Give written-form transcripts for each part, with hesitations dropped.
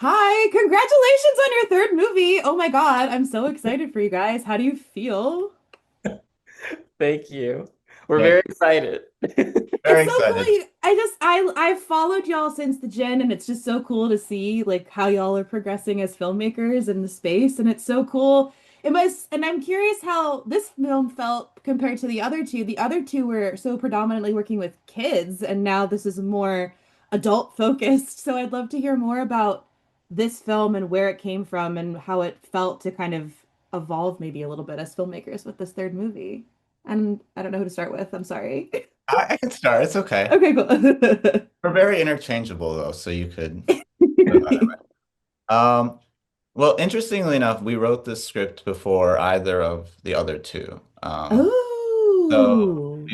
Hi, congratulations on your third movie. Oh my God, I'm so excited for you guys. How do you feel? Thank you. We're very Thank excited. It's Very so cool. excited. I've followed y'all since the Djinn, and it's just so cool to see like how y'all are progressing as filmmakers in the space, and it's so cool. And I'm curious how this film felt compared to the other two. The other two were so predominantly working with kids, and now this is more adult focused. So I'd love to hear more about this film and where it came from and how it felt to kind of evolve maybe a little bit as filmmakers with this third movie. And I don't know who to start with. I'm sorry. I can start. It's okay. Okay, cool. We're very interchangeable though, so you could go that way. Well, interestingly enough, we wrote this script before either of the other two. So Oh,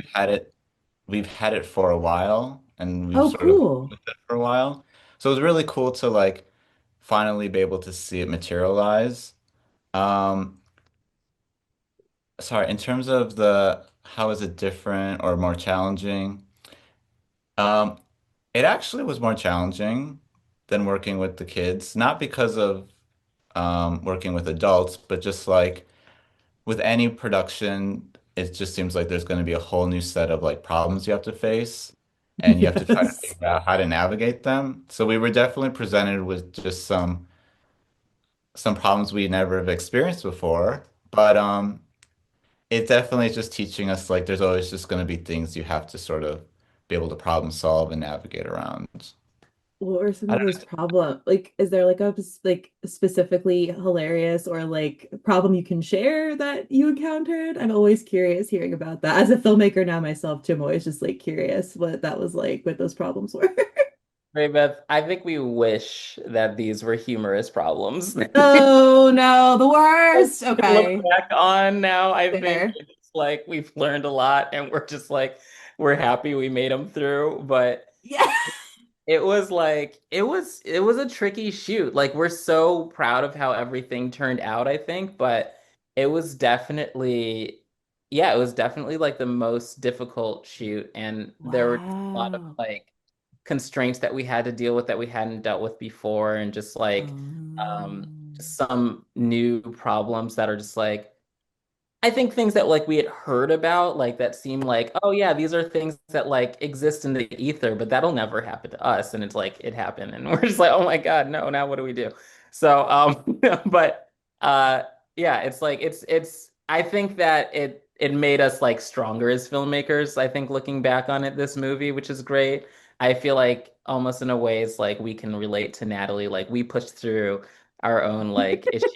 we've had it for a while and we've oh, sort of cool. with it for a while. So it was really cool to like finally be able to see it materialize. Um, Sorry, in terms of the how is it different or more challenging? Um, it actually was more challenging than working with the kids, not because of working with adults, but just like with any production, it just seems like there's going to be a whole new set of like problems you have to face, and you have to try to Yes. figure out how to navigate them. So we were definitely presented with just some problems we never have experienced before, but it definitely is just teaching us like there's always just going to be things you have to sort of be able to problem solve and navigate around. What were some I of don't those problems? Like, is there like like specifically hilarious or like problem you can share that you encountered? I'm always curious hearing about that. As a filmmaker now myself, too, I'm always just like curious what that was like, what those problems were. Ray Beth, I think we wish that these were humorous problems. Oh no, the worst. We can look Okay, back on now, I think fair. it's like we've learned a lot and we're just like we're happy we made them through, but Yeah. it was like it was a tricky shoot. Like we're so proud of how everything turned out, I think, but it was definitely yeah, it was definitely like the most difficult shoot and there were just a lot of Wow. like constraints that we had to deal with that we hadn't dealt with before and just like Um, some new problems that are just like I think things that like we had heard about, like that seem like, oh yeah, these are things that like exist in the ether, but that'll never happen to us. And it's like it happened, and we're just like, oh my God, no, now what do we do? So, but uh, yeah, it's like it's. I think that it made us like stronger as filmmakers. I think looking back on it, this movie, which is great. I feel like almost in a way, it's like we can relate to Natalie. Like we pushed through our own like issues.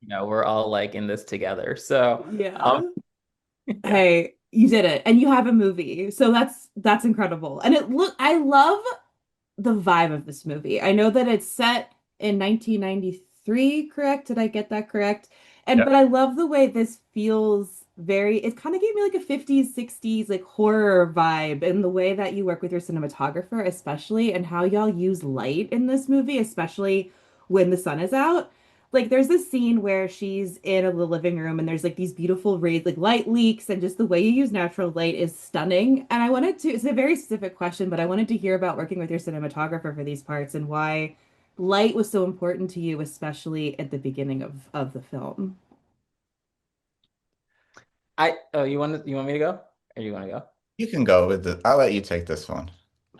We're all like in this together. So, yeah. yeah. Hey, you did it, and you have a movie, so that's incredible. And I love the vibe of this movie. I know that it's set in 1993, correct? Did I get that correct? And Yeah. but I love the way this feels very, it kind of gave me like a 50s, 60s like horror vibe and the way that you work with your cinematographer, especially, and how y'all use light in this movie, especially when the sun is out. Like there's this scene where she's in the living room and there's like these beautiful rays, like light leaks, and just the way you use natural light is stunning. And I wanted to, it's a very specific question, but I wanted to hear about working with your cinematographer for these parts and why light was so important to you, especially at the beginning of the film. You want me to go? Or you want to go? You can go with it. I'll let you take this one.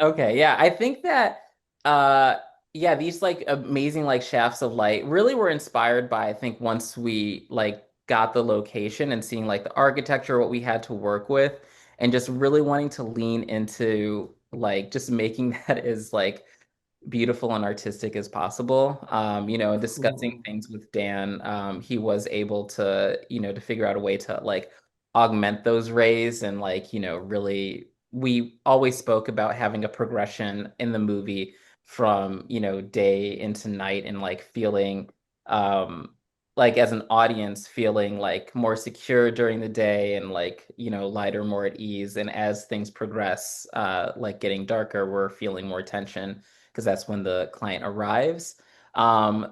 Okay, yeah. I think that uh yeah, these like amazing like shafts of light really were inspired by I think once we like got the location and seeing like the architecture, what we had to work with, and just really wanting to lean into like just making that as like beautiful and artistic as possible. And discussing Cool. things with Dan, he was able to, to figure out a way to like augment those rays and like, really we always spoke about having a progression in the movie from, day into night and like feeling like as an audience feeling like more secure during the day and like, lighter, more at ease. And as things progress, like getting darker, we're feeling more tension because that's when the client arrives.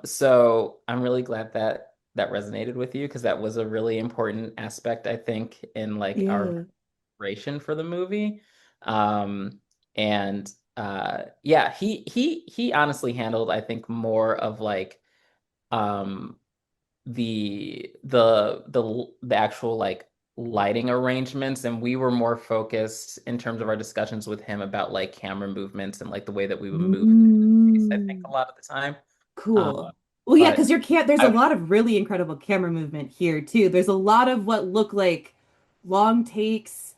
So I'm really glad that that resonated with you because that was a really important aspect, I think, in like our Yeah. preparation for the movie. Um, and yeah, he honestly handled, I think, more of like um the actual like lighting arrangements, and we were more focused in terms of our discussions with him about like camera movements and like the way that we would move through the space, I think, a Mm, lot of the time. Uh, cool. Well, yeah, because but you can't, there's a I lot of really incredible camera movement here too. There's a lot of what look like long takes.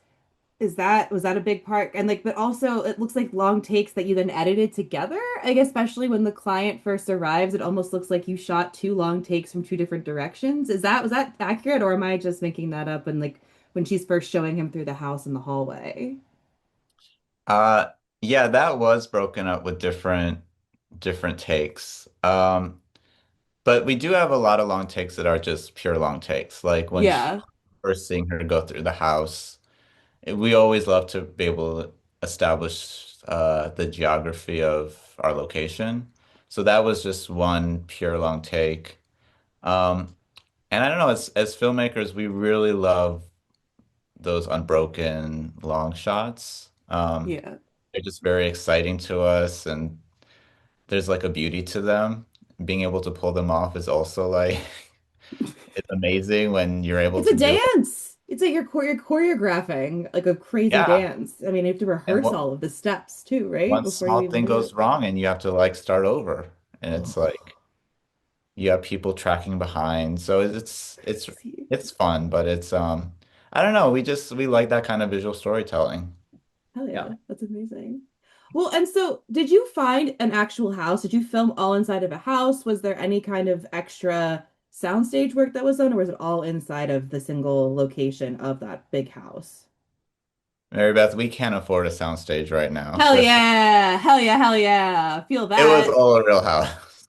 Was that a big part? And like, but also it looks like long takes that you then edited together. I guess especially when the client first arrives, it almost looks like you shot two long takes from two different directions. Was that accurate, or am I just making that up? And like when she's first showing him through the house in the hallway. uh yeah, that was broken up with different takes. But we do have a lot of long takes that are just pure long takes. Like when she Yeah, first seeing her go through the house, we always love to be able to establish the geography of our location. So that was just one pure long take. Um, and I don't know, as filmmakers, we really love those unbroken long shots. yeah. They're just very exciting to us, and there's like a beauty to them. Being able to pull them off is also like it's amazing when you're able It's a to do it. dance. It's like you're choreographing like a crazy Yeah. dance. I mean, you have to And rehearse what all of the steps too, right? one Before you small even thing do goes it. wrong and you have to like start over. And it's Oh, like you have people tracking behind. So crazy. it's fun, but it's I don't know, we like that kind of visual storytelling. Hell yeah. yeah, that's amazing. Well, and so did you find an actual house? Did you film all inside of a house? Was there any kind of extra soundstage work that was done, or was it all inside of the single location of that big house? Mary Beth, we can't afford a soundstage right now, Hell especially yeah, hell yeah, hell yeah. Feel it was that. all a real house.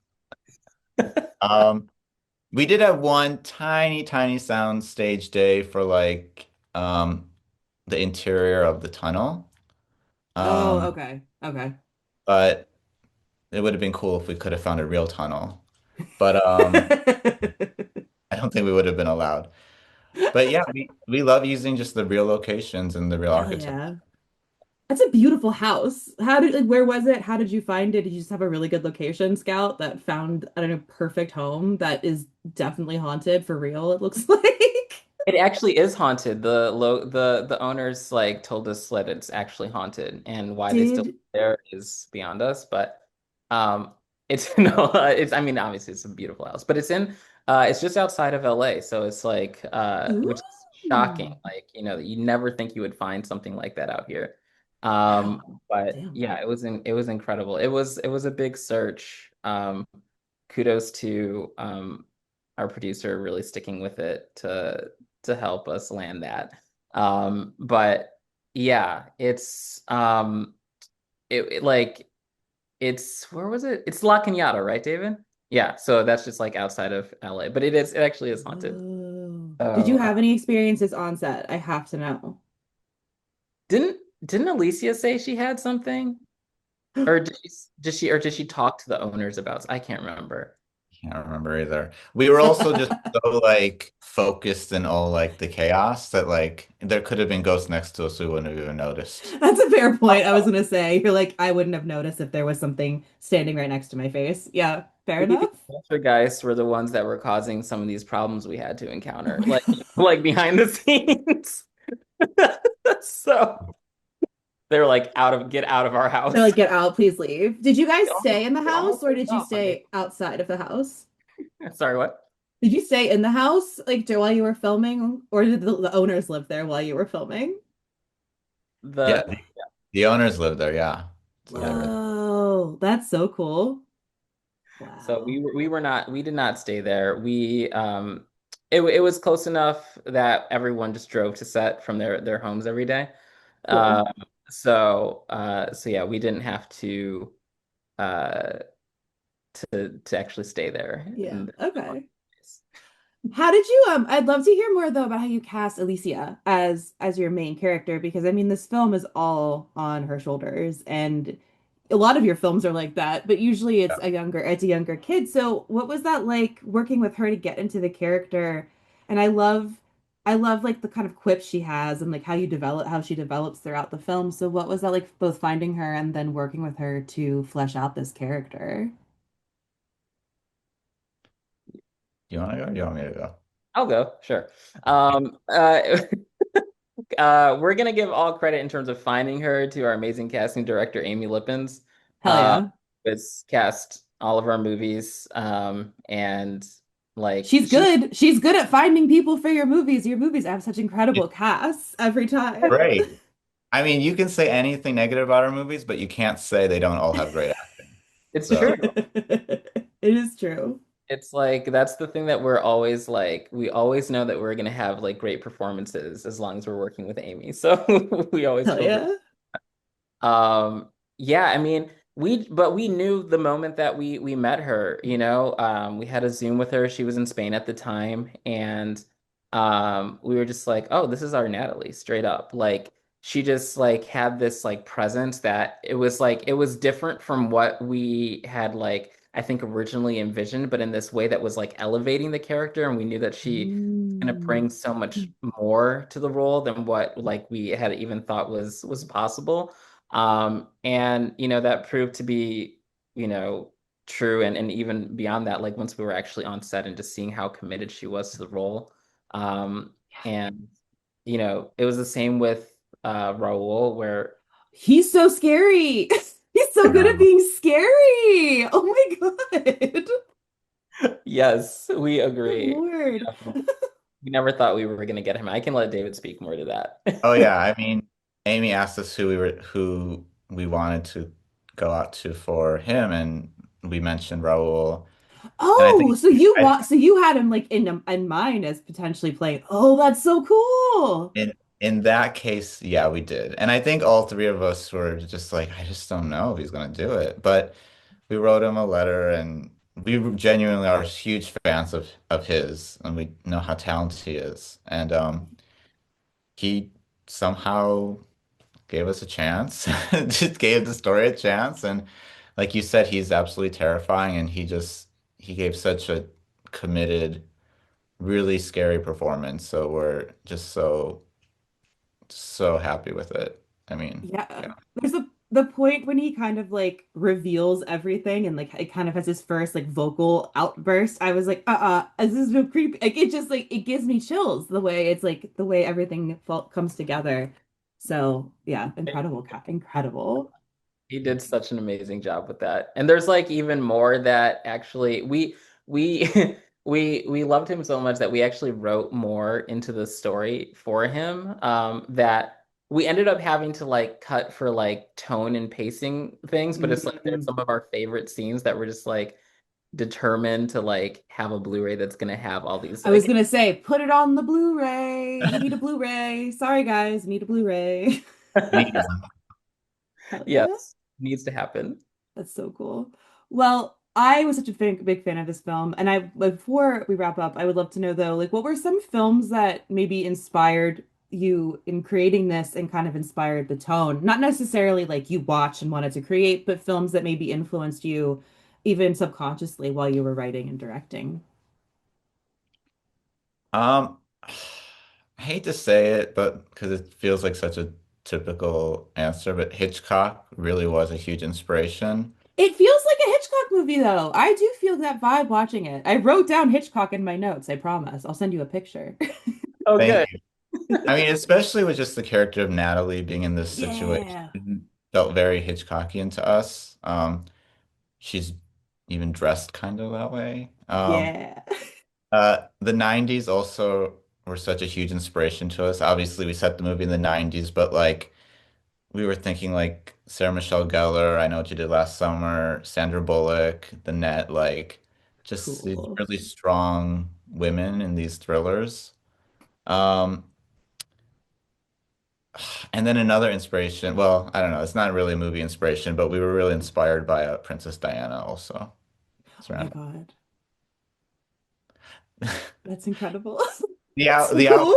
Um, we did have one tiny sound stage day for like the interior of the tunnel. Oh, Um, okay, okay. but it would have been cool if we could have found a real tunnel. But I don't think we would have been allowed. But yeah, we love using just the real locations and the real Hell architecture. yeah. That's a beautiful house. How did, like, where was it? How did you find it? Did you just have a really good location scout that found, I don't know, perfect home that is definitely haunted for real, it looks like? It actually is haunted. The owners like told us that it's actually haunted, and why they still Did, live there is beyond us. But it's no, it's I mean obviously it's a beautiful house, but it's just outside of LA, so it's like ooh, which is shocking. Like you never think you would find something like that out here. wow, But damn. yeah, it was incredible. It was a big search. Kudos to our producer really sticking with it to help us land that. But yeah, like it's where was it? It's La Cañada, right, David? Yeah, so that's just like outside of LA, but it actually is haunted. Whoa. Did you So have any experiences on set? I have to know. didn't didn't Alicia say she had something? Or did she talk to the owners about? I can't remember. Can't remember either. We were also just so like focused in all like the chaos that like there could have been ghosts next to us we wouldn't have even noticed. That's a fair point. I was gonna say, you're like, I wouldn't have noticed if there was something standing right next to my face. Yeah, fair Maybe enough. the poltergeists were the ones that were causing some of these problems we had to encounter, like behind the scenes. So they're like get out of our They're house. like, get out, please leave. Did you guys stay in the They house almost or took did you off on day. stay outside of the house? Sorry, what? Did you stay in the house like while you were filming, or did the owners live there while you were filming? Yeah, The the owners live there, yeah. So they yeah. were Whoa, that's so cool. So Wow. we did not stay there. It was close enough that everyone just drove to set from their homes every day. Cool. Um, so yeah, we didn't have uh to actually stay there Yeah. in the Okay. place. How did you I'd love to hear more though about how you cast Alicia as your main character because I mean this film is all on her shoulders and a lot of your films are like that, but usually yeah. it's a younger kid. So what was that like working with her to get into the character? And I love I love like the kind of quips she has and like how she develops throughout the film. So what was that like both finding her and then working with her to flesh out this character? You want to go? Or do you want me to go? I'll go, sure. We're gonna give all credit in terms of finding her to our amazing casting director, Amy Lippens. Hell yeah. It's cast all of our movies, and like She's she good. She's good at finding people for your movies. Your movies have such incredible casts every time. Great. I mean, you can say anything negative about our movies, but you can't say they don't all have great acting. it's So, true. It is true. It's like that's the thing that we're always like, we always know that we're gonna have like great performances as long as we're working with Amy. So we always Hell feel good. yeah. Yeah, I mean, we knew the moment that we met her, you know. We had a Zoom with her. She was in Spain at the time, and we were just like, "Oh, this is our Natalie," straight up. Like she just like had this like presence that it was different from what we had like I think originally envisioned, but in this way that was like elevating the character, and we knew that she going to Mm. bring so much more to the role than what like we had even thought was possible. And you know, that proved to be, you know, true. And even beyond that, like once we were actually on set and just seeing how committed she was to the role. Um, and you know, it was the same with Raul, where He's so scary. He's so I good at know. being scary. Oh my God. yes, we Good agree. Lord. Yeah, we never thought we were gonna get him. I can let David speak more to Oh that. yeah, I mean, Amy asked us who we wanted to go out to for him, and we mentioned Raul. And I Oh, think so you had him like in mind as potentially playing. Oh, that's so cool. in that case, yeah, we did. And I think all three of us were just like, I just don't know if he's gonna do it. But we wrote him a letter, and we genuinely are huge fans of his, and we know how talented he is. And he somehow gave us a chance, just gave the story a chance. And like you said, he's absolutely terrifying, and he gave such a committed, really scary performance. So we're just so happy with it. I mean, Yeah. yeah. There's the point when he kind of like reveals everything and like it kind of has his first like vocal outburst. I was like, this is so creepy. Like it just like it gives me chills the way it's like the way everything comes together. So yeah, incredible. He did such an amazing job with that. And there's like even more that actually we we loved him so much that we actually wrote more into the story for him, that we ended up having to like cut for like tone and pacing things, but it's like there's Mm. some of our favorite scenes that we're just like determined to like have a Blu-ray that's gonna have all these I was like gonna say, put it on the Blu-ray. We need a Blu-ray. Sorry guys, we need a Blu-ray. We need one. Hell yeah. yes, needs to happen. That's so cool. Well, I was such a big fan of this film, and I before we wrap up, I would love to know though, like what were some films that maybe inspired you in creating this and kind of inspired the tone? Not necessarily like you watched and wanted to create, but films that maybe influenced you even subconsciously while you were writing and directing. I hate to say it, but because it feels like such a typical answer, but Hitchcock really was a huge inspiration. It feels like a Hitchcock movie though. I do feel that vibe watching it. I wrote down Hitchcock in my notes, I promise. I'll send you a picture. Oh, Thank good. you. I mean, especially with just the character of Natalie being in this Yeah. situation, felt very Hitchcockian to us. She's even dressed kind of that way. Yeah. The 90s also were such a huge inspiration to us. Obviously, we set the movie in the 90s, but like we were thinking like Sarah Michelle Gellar, I Know What You Did Last Summer, Sandra Bullock, The Net, like just these Cool. really strong women in these thrillers. Um, and then another inspiration, well, I don't know, it's not really a movie inspiration, but we were really inspired by Princess Diana also. Oh my Surrounded. God. That's incredible. So The cool.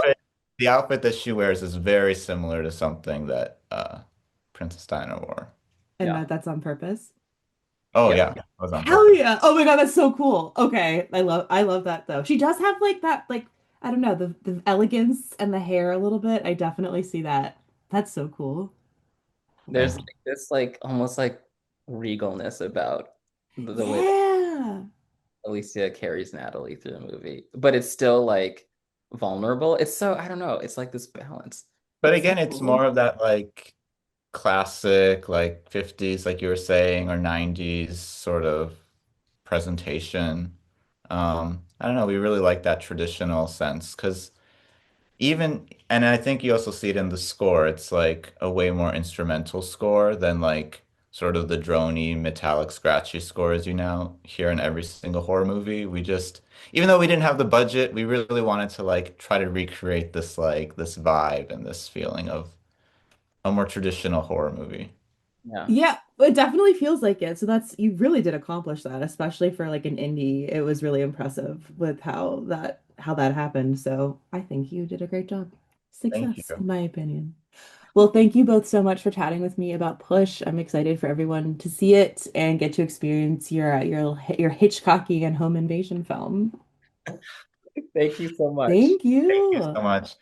the outfit that she wears is very similar to something that Princess Diana wore. And Yeah. that's on purpose. Oh Yep. yeah, it was on Hell purpose. yeah. Oh my God, that's so cool. Okay. I love that though. She does have like that, like, I don't know, the elegance and the hair a little bit. I definitely see that. That's so cool. There's like this like almost like regalness about the way that Yeah. Alicia carries Natalie through the movie, but it's still like vulnerable. It's so I don't know. It's like this balance. But It's so again, it's cool. more of that like classic, like 50s, like you were saying, or 90s sort of presentation. I don't know, we really like that traditional sense because even, and I think you also see it in the score, it's like a way more instrumental score than like sort of the droney, metallic, scratchy scores you now hear in every single horror movie. We just, even though we didn't have the budget, we really wanted to like try to recreate this like this vibe and this feeling of a more traditional horror movie. Yeah. Yeah, it definitely feels like it. So that's you really did accomplish that, especially for like an indie. It was really impressive with how that happened. So I think you did a great job. Thank Success, you. in my opinion. Well, thank you both so much for chatting with me about Push. I'm excited for everyone to see it and get to experience your Hitchcockian home invasion film. Thank you so much. Thank Thank you you. so much.